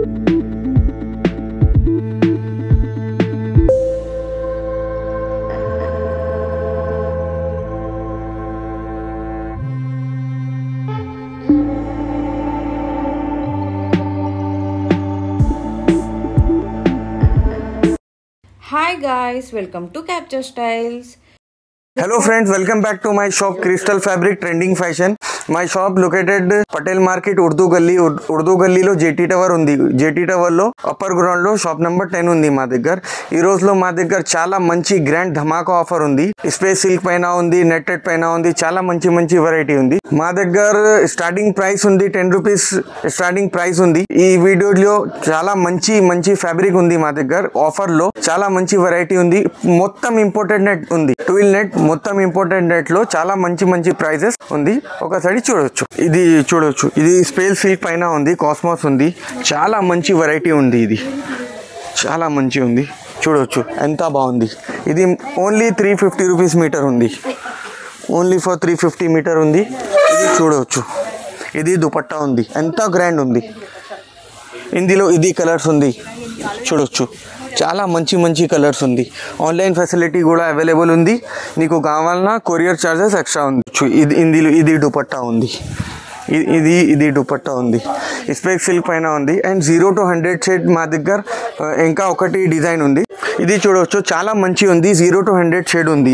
Hi guys, welcome to Capture Styles. Hello friends, welcome back to my shop Crystal Fabric Trending Fashion. My shop located Patel Market, Urdu Galli lo JT Tower undi. JT Tower lo upper ground lo shop number 10 undi మా దగ్గర. ఈ రోజులో మా దగ్గర చాలా మంచి grand ధమాకా offer ఉంది. Space silk పైన ఉంది, నెట్టెడ్ పైన ఉంది, చాలా మంచి వెరైటీ ఉంది. మా దగ్గర స్టార్టింగ్ ప్రైస్ ఉంది 10 రూపీస్ స్టార్టింగ్ ప్రైస్ ఉంది. ఈ వీడియోలో చాలా మంచి ఫ్యాబ్రిక్ ఉంది మా దగ్గర. ఆఫర్ లో చాలా మంచి వెరైటీ ఉంది. మొత్తం ఇంపోర్టెడ్ నెట్ ఉంది. ట్విల్ నెట్ మొత్తం ఇంపోర్టెడ్ నెట్ లో చాలా మంచి ప్రైజెస్ ఉంది. ఒకసారి చూడొచ్చు. ఇది స్పేస్ సిల్క్ పైన ఉంది, కాస్మోస్ ఉంది. చాలా మంచి వెరైటీ ఉంది. ఇది చాలా మంచి ఉంది. చూడొచ్చు ఎంత బాగుంది. ఇది ఓన్లీ 350 రూపీస్ మీటర్ ఉంది. ఓన్లీ ఫర్ 350 మీటర్ ఉంది. ఇది చూడవచ్చు. ఇది దుపట్టా ఉంది. ఎంత గ్రాండ్ ఉంది. ఇందులో ఇది కలర్స్ ఉంది. చూడొచ్చు చాలా మంచి కలర్స్ ఉంది. ఆన్లైన్ ఫెసిలిటీ కూడా అవైలబుల్ ఉంది. నీకు కావాలన్నా కొరియర్ చార్జెస్ ఎక్స్ట్రా ఉంది. ఇది దుపట్టా ఉంది. ఇది దుపట్టా ఉంది. స్పేస్ సిల్క్ పైన ఉంది. అండ్ 0 to 100 షేడ్ మా దగ్గర ఇంకా ఒకటి డిజైన్ ఉంది. ఇది చూడవచ్చు చాలా మంచి ఉంది. 0 to 100 షేడ్ ఉంది.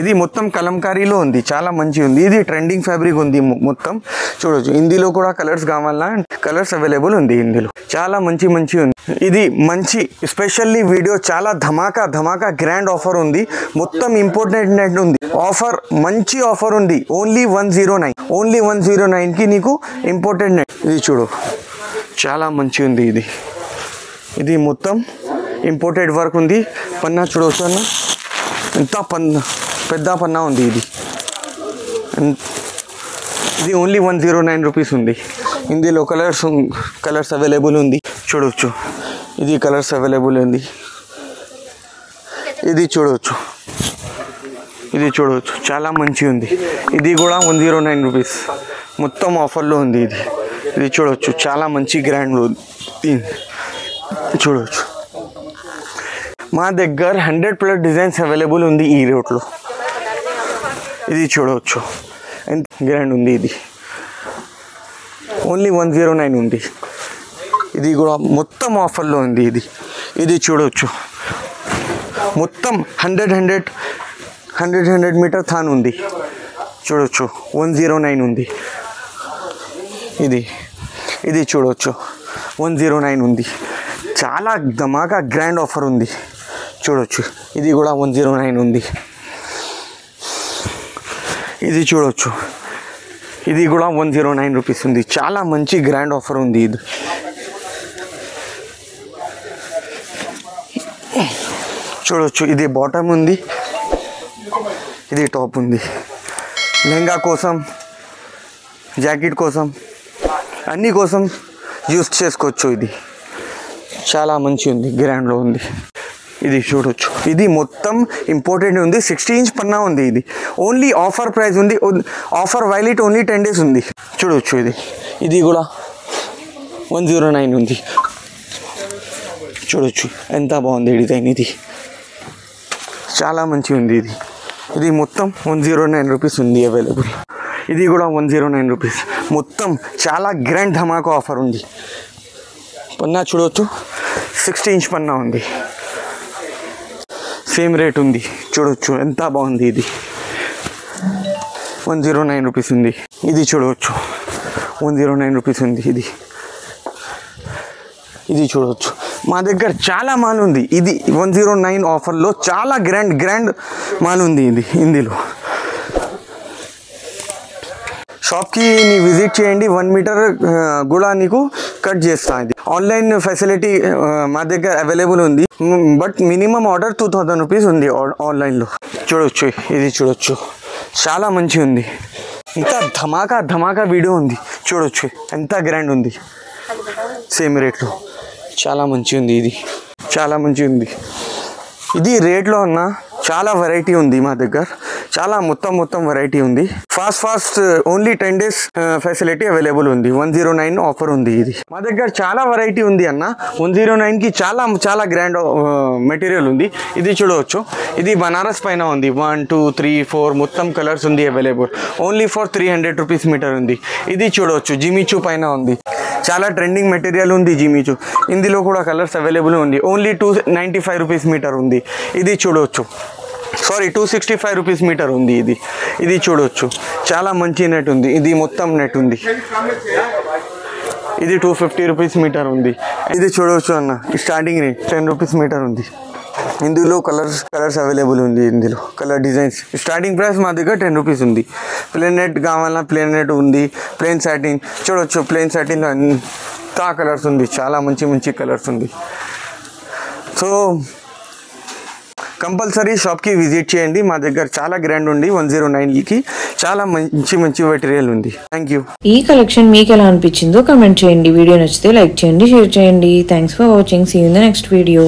ఇది మొత్తం కలంకారీలో ఉంది. చాలా మంచి ఉంది. ఇది ట్రెండింగ్ ఫ్యాబ్రిక్ ఉంది మొత్తం. చూడవచ్చు ఇందులో కూడా కలర్స్ కావాలన్నా కలర్స్ అవైలబుల్ ఉంది. ఇందులో చాలా మంచి ఉంది. ఇది మంచి స్పెషల్లీ వీడియో చాలా ధమాకా గ్రాండ్ ఆఫర్ ఉంది. మొత్తం ఇంపోర్టెడ్ నెట్ ఉంది. ఆఫర్ మంచి ఆఫర్ ఉంది. ఓన్లీ 109 కి నీకు ఇంపోర్టెడ్ నెట్. ఇది చూడు చాలా మంచి ఉంది. ఇది మొత్తం ఇంపోర్టెడ్ వర్క్ ఉంది. పన్నా చూడవచ్చు అన్న ఎంత పెద్ద పన్నా ఉంది. ఇది ఓన్లీ 109 రూపీస్ ఉంది. ఇందులో కలర్స్ అవైలబుల్ ఉంది. చూడవచ్చు ఇది కలర్స్ అవైలబుల్ ఉంది. ఇది చూడవచ్చు చాలా మంచి ఉంది. ఇది కూడా 109 రూపీస్ మొత్తం ఆఫర్లో ఉంది. ఇది చూడవచ్చు చాలా మంచి గ్రాండ్ ఉంది. చూడవచ్చు మా దగ్గర 100+ డిజైన్స్ అవైలబుల్ ఉంది ఈ రేట్లో. ఇది చూడవచ్చు ఎంత గ్రాండ్ ఉంది. ఇది ఓన్లీ 109 ఉంది. ఇది కూడా మొత్తం ఆఫర్లో ఉంది. ఇది చూడవచ్చు మొత్తం 100 మీటర్ థాన్ ఉంది. చూడవచ్చు 109 ఉంది. ఇది చూడవచ్చు 109 ఉంది. చాలా ధమాకా గ్రాండ్ ఆఫర్ ఉంది. చూడవచ్చు ఇది కూడా 109 ఉంది. ఇది చూడవచ్చు ఇది కూడా 109 రూపీస్ ఉంది. చాలా మంచి గ్రాండ్ ఆఫర్ ఉంది. చూడవచ్చు ఇది బాటమ్ ఉంది. ఇది టాప్ ఉంది. లెహంగా కోసం, జాకెట్ కోసం, అన్ని కోసం యూస్ చేసుకోవచ్చు. ఇది చాలా మంచి ఉంది. గ్రాండ్లో ఉంది. ఇది చూడవచ్చు ఇది మొత్తం ఇంపోర్టెడ్ ఉంది. 60 ఇంచ్ పన్నా ఉంది. ఇది ఓన్లీ ఆఫర్ ప్రైస్ ఉంది. ఆఫర్ వైలిట్ ఓన్లీ 10 days ఉంది. చూడవచ్చు ఇది కూడా 109 ఉంది. చూడవచ్చు ఎంత బాగుంది డిజైన్. ఇది చాలా మంచి ఉంది. ఇది మొత్తం 109 రూపీస్ ఉంది అవైలబుల్. ఇది కూడా 109 రూపీస్ మొత్తం చాలా గ్రాండ్ ధమాకా ఆఫర్ ఉంది. పన్నా చూడవచ్చు 60 ఇంచ్ పన్నా ఉంది. సేమ్ రేట్ ఉంది. చూడవచ్చు ఎంత బాగుంది. ఇది 109 రూపీస్ ఉంది. ఇది చూడవచ్చు 109 రూపీస్ ఉంది. ఇది చూడవచ్చు మా దగ్గర చాలా మాల్ ఉంది. ఇది 109 ఆఫర్లో చాలా గ్రాండ్ మాల్ ఉంది. ఇందులో షాప్కి నీ విజిట్ చేయండి. 1 మీటర్ కూడా నీకు కట్ చేస్తా. ఇది ఆన్లైన్ ఫెసిలిటీ మా దగ్గర అవైలబుల్ ఉంది. బట్ మినిమం ఆర్డర్ 2000 రూపీస్ ఉంది ఆన్లైన్లో. చూడవచ్చు ఇది చూడవచ్చు చాలా మంచి ఉంది. ఇంకా ధమాకా వీడియో ఉంది. చూడవచ్చు ఎంత గ్రాండ్ ఉంది. సేమ్ రేట్లో చాలా మంచి ఉంది. ఇది చాలా మంచి ఉంది. ఇది రేట్లో ఉన్న చాలా వెరైటీ ఉంది మా దగ్గర. చాలా మొత్తం వెరైటీ ఉంది. Fast only 10 days facility available ఉంది. 109 ఆఫర్ ఉంది. ఇది మా దగ్గర చాలా వెరైటీ ఉంది అన్న. 109 కి చాలా గ్రాండ్ మెటీరియల్ ఉంది. ఇది చూడవచ్చు. ఇది బనారస్ పైన ఉంది. 1 2 3 4 మొత్తం కలర్స్ ఉంది available. Only for 300 rupees metre ఉంది. ఇది చూడవచ్చు. జిమిచూ పైన ఉంది. చాలా ట్రెండింగ్ మెటీరియల్ ఉంది జిమిచూ. ఇందులో కూడా కలర్స్ అవైలబుల్ ఉంది. ఓన్లీ 295 రూపీస్ మీటర్ ఉంది. ఇది చూడవచ్చు. 265 రూపీస్ మీటర్ ఉంది. ఇది చూడవచ్చు. చాలా మంచి నెట్ ఉంది. ఇది మొత్తం నెట్ ఉంది. ఇది 250 రూపీస్ మీటర్ ఉంది. ఇది చూడవచ్చు అన్న. స్టార్టింగ్ రేట్ 10 రూపీస్ మీటర్ ఉంది. ఇందులో కలర్స్ అవైలబుల్ ఉంది. ఇందులో కలర్ డిజైన్స్ స్టార్టింగ్ ప్రైస్ మా దగ్గర 10 రూపీస్ ఉంది. ప్లేన్ నెట్ కావాలన్నా ప్లేన్ నెట్ ఉంది. ప్లేన్ సాటిన్ చూడవచ్చు. ప్లేన్ సాటిన్లో అంతా కలర్స్ ఉంది. చాలా మంచి కలర్స్ ఉంది. సో కంపల్సరీ షాప్కి విజిట్ చేయండి. మా దగ్గర చాలా గ్రాండ్ ఉంది. 109కి చాలా మంచి మెటీరియల్ ఉంది. Thank you. ఈ కలెక్షన్ మీకు ఎలా అనిపించిందో కమెంట్ చేయండి. వీడియో నచ్చితే లైక్ చేయండి, షేర్ చేయండి. Thanks for watching. See you in the next video.